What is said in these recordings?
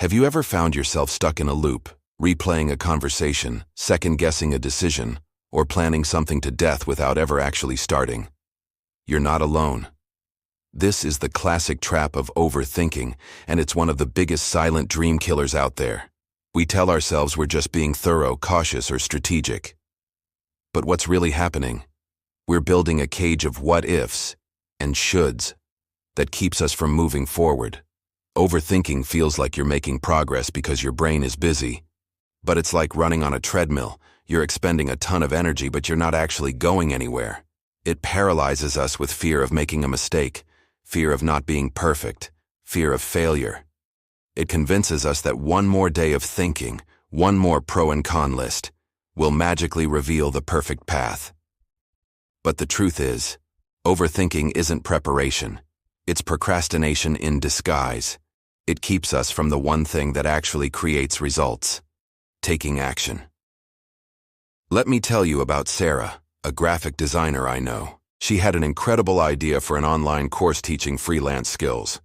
Have you ever found yourself stuck in a loop, replaying a conversation, second-guessing a decision, or planning something to death without ever actually starting? You're not alone. This is the classic trap of overthinking, and it's one of the biggest silent dream killers out there. We tell ourselves we're just being thorough, cautious, or strategic. But what's really happening? We're building a cage of what-ifs and shoulds that keeps us from moving forward. Overthinking feels like you're making progress because your brain is busy. But it's like running on a treadmill. You're expending a ton of energy, but you're not actually going anywhere. It paralyzes us with fear of making a mistake, fear of not being perfect, fear of failure. It convinces us that one more day of thinking, one more pro and con list, will magically reveal the perfect path. But the truth is, overthinking isn't preparation. It's procrastination in disguise. It keeps us from the one thing that actually creates results: taking action. Let me tell you about Sarah, a graphic designer I know. She had an incredible idea for an online course teaching freelance skills.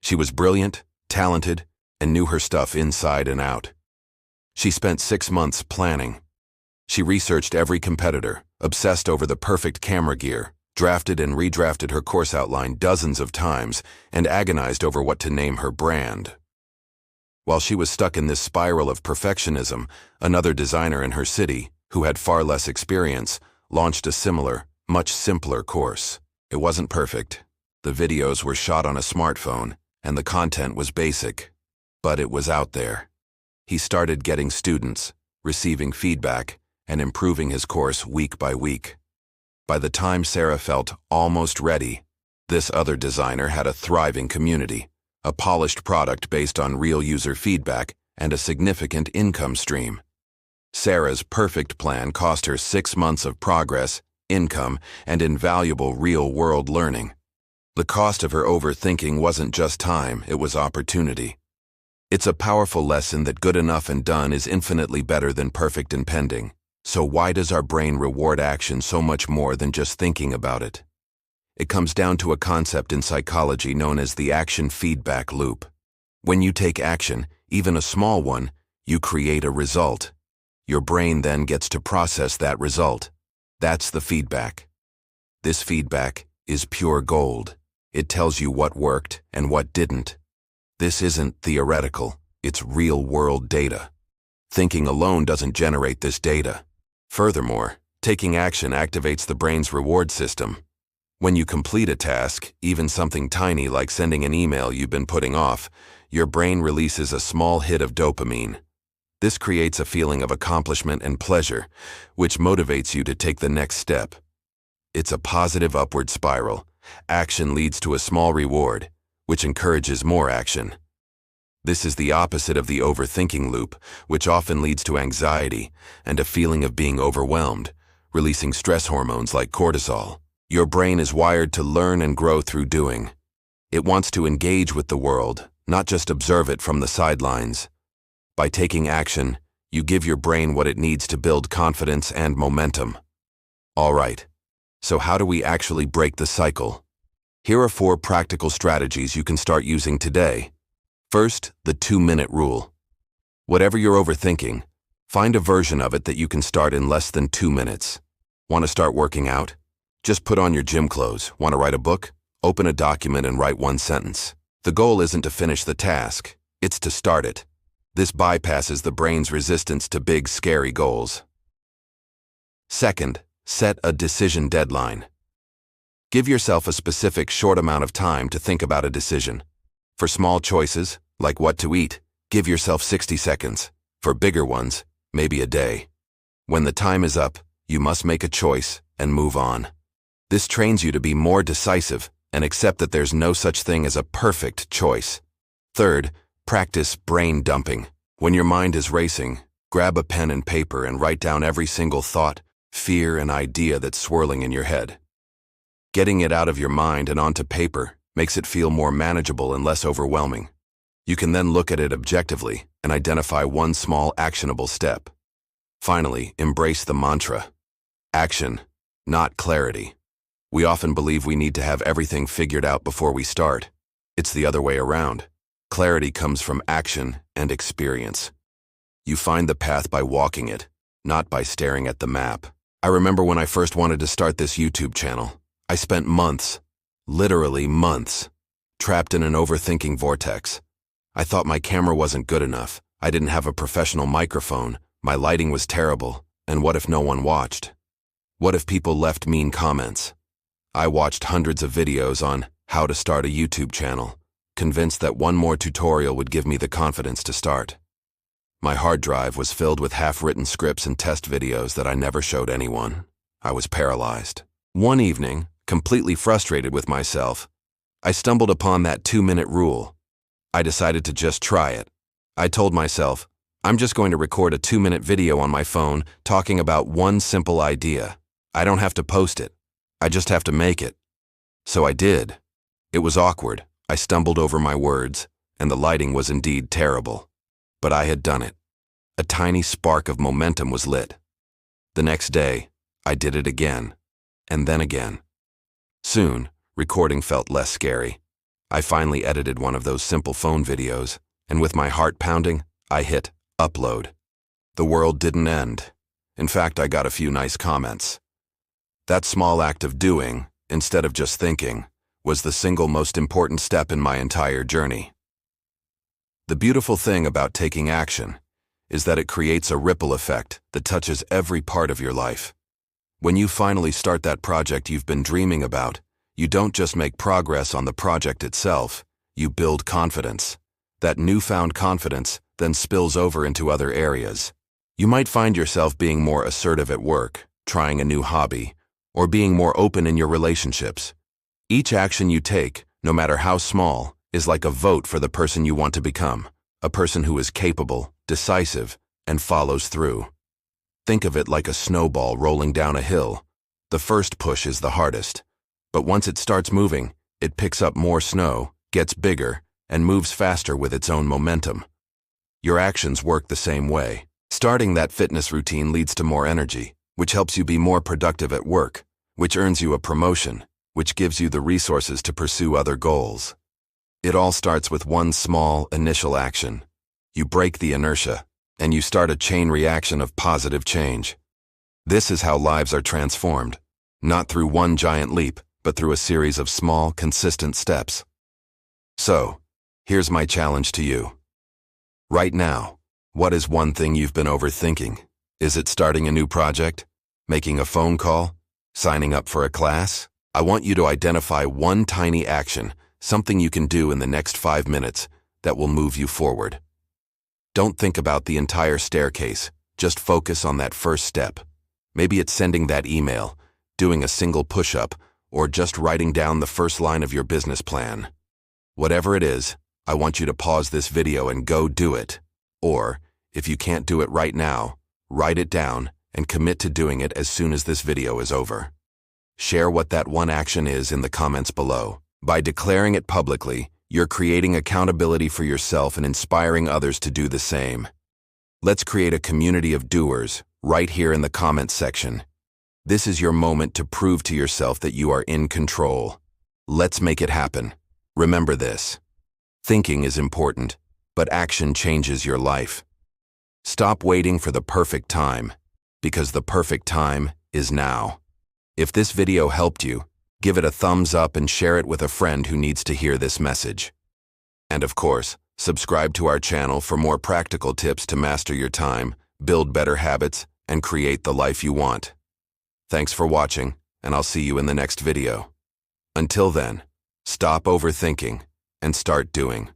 She was brilliant, talented, and knew her stuff inside and out. She spent 6 months planning. She researched every competitor, obsessed over the perfect camera gear, drafted and redrafted her course outline dozens of times, and agonized over what to name her brand. While she was stuck in this spiral of perfectionism, another designer in her city, who had far less experience, launched a similar, much simpler course. It wasn't perfect. The videos were shot on a smartphone, and the content was basic. But it was out there. He started getting students, receiving feedback, and improving his course week by week. By the time Sarah felt almost ready, this other designer had a thriving community, a polished product based on real user feedback, and a significant income stream. Sarah's perfect plan cost her 6 months of progress, income, and invaluable real-world learning. The cost of her overthinking wasn't just time, it was opportunity. It's a powerful lesson that good enough and done is infinitely better than perfect and pending. So why does our brain reward action so much more than just thinking about it? It comes down to a concept in psychology known as the action feedback loop. When you take action, even a small one, you create a result. Your brain then gets to process that result. That's the feedback. This feedback is pure gold. It tells you what worked and what didn't. This isn't theoretical, it's real-world data. Thinking alone doesn't generate this data. Furthermore, taking action activates the brain's reward system. When you complete a task, even something tiny like sending an email you've been putting off, your brain releases a small hit of dopamine. This creates a feeling of accomplishment and pleasure, which motivates you to take the next step. It's a positive upward spiral. Action leads to a small reward, which encourages more action. This is the opposite of the overthinking loop, which often leads to anxiety and a feeling of being overwhelmed, releasing stress hormones like cortisol. Your brain is wired to learn and grow through doing. It wants to engage with the world, not just observe it from the sidelines. By taking action, you give your brain what it needs to build confidence and momentum. All right, so how do we actually break the cycle? Here are 4 practical strategies you can start using today. First, the 2-minute rule. Whatever you're overthinking, find a version of it that you can start in less than 2 minutes. Want to start working out? Just put on your gym clothes. Want to write a book? Open a document and write 1 sentence. The goal isn't to finish the task, it's to start it. This bypasses the brain's resistance to big, scary goals. Second, set a decision deadline. Give yourself a specific short amount of time to think about a decision. For small choices, like what to eat, give yourself 60 seconds. For bigger ones, maybe a day. When the time is up, you must make a choice and move on. This trains you to be more decisive and accept that there's no such thing as a perfect choice. Third, practice brain dumping. When your mind is racing, grab a pen and paper and write down every single thought, fear, and idea that's swirling in your head. Getting it out of your mind and onto paper makes it feel more manageable and less overwhelming. You can then look at it objectively and identify one small actionable step. Finally, embrace the mantra. Action, not clarity. We often believe we need to have everything figured out before we start. It's the other way around. Clarity comes from action and experience. You find the path by walking it, not by staring at the map. I remember when I first wanted to start this YouTube channel. I spent months, literally months, trapped in an overthinking vortex. I thought my camera wasn't good enough. I didn't have a professional microphone. My lighting was terrible. And what if no one watched? What if people left mean comments? I watched hundreds of videos on how to start a YouTube channel, convinced that one more tutorial would give me the confidence to start. My hard drive was filled with half-written scripts and test videos that I never showed anyone. I was paralyzed. One evening, completely frustrated with myself, I stumbled upon that 2-minute rule. I decided to just try it. I told myself, I'm just going to record a 2-minute video on my phone talking about one simple idea. I don't have to post it. I just have to make it. So I did. It was awkward. I stumbled over my words, and the lighting was indeed terrible. But I had done it. A tiny spark of momentum was lit. The next day, I did it again, and then again. Soon, recording felt less scary. I finally edited one of those simple phone videos, and with my heart pounding, I hit upload. The world didn't end. In fact, I got a few nice comments. That small act of doing, instead of just thinking, was the single most important step in my entire journey. The beautiful thing about taking action is that it creates a ripple effect that touches every part of your life. When you finally start that project you've been dreaming about, you don't just make progress on the project itself, you build confidence. That newfound confidence then spills over into other areas. You might find yourself being more assertive at work, trying a new hobby, or being more open in your relationships. Each action you take, no matter how small, is like a vote for the person you want to become, a person who is capable, decisive, and follows through. Think of it like a snowball rolling down a hill. The first push is the hardest, but once it starts moving, it picks up more snow, gets bigger, and moves faster with its own momentum. Your actions work the same way. Starting that fitness routine leads to more energy, which helps you be more productive at work, which earns you a promotion, which gives you the resources to pursue other goals. It all starts with one small, initial action. You break the inertia, and you start a chain reaction of positive change. This is how lives are transformed, not through one giant leap, but through a series of small, consistent steps. So, here's my challenge to you. Right now, what is one thing you've been overthinking? Is it starting a new project? Making a phone call? Signing up for a class? I want you to identify one tiny action, something you can do in the next 5 minutes that will move you forward. Don't think about the entire staircase, just focus on that first step. Maybe it's sending that email, doing a single push-up, or just writing down the first line of your business plan. Whatever it is, I want you to pause this video and go do it. Or, if you can't do it right now, write it down and commit to doing it as soon as this video is over. Share what that one action is in the comments below. By declaring it publicly, you're creating accountability for yourself and inspiring others to do the same. Let's create a community of doers right here in the comments section. This is your moment to prove to yourself that you are in control. Let's make it happen. Remember this. Thinking is important, but action changes your life. Stop waiting for the perfect time, because the perfect time is now. If this video helped you, give it a thumbs up and share it with a friend who needs to hear this message. And of course, subscribe to our channel for more practical tips to master your time, build better habits, and create the life you want. Thanks for watching, and I'll see you in the next video. Until then, stop overthinking and start doing.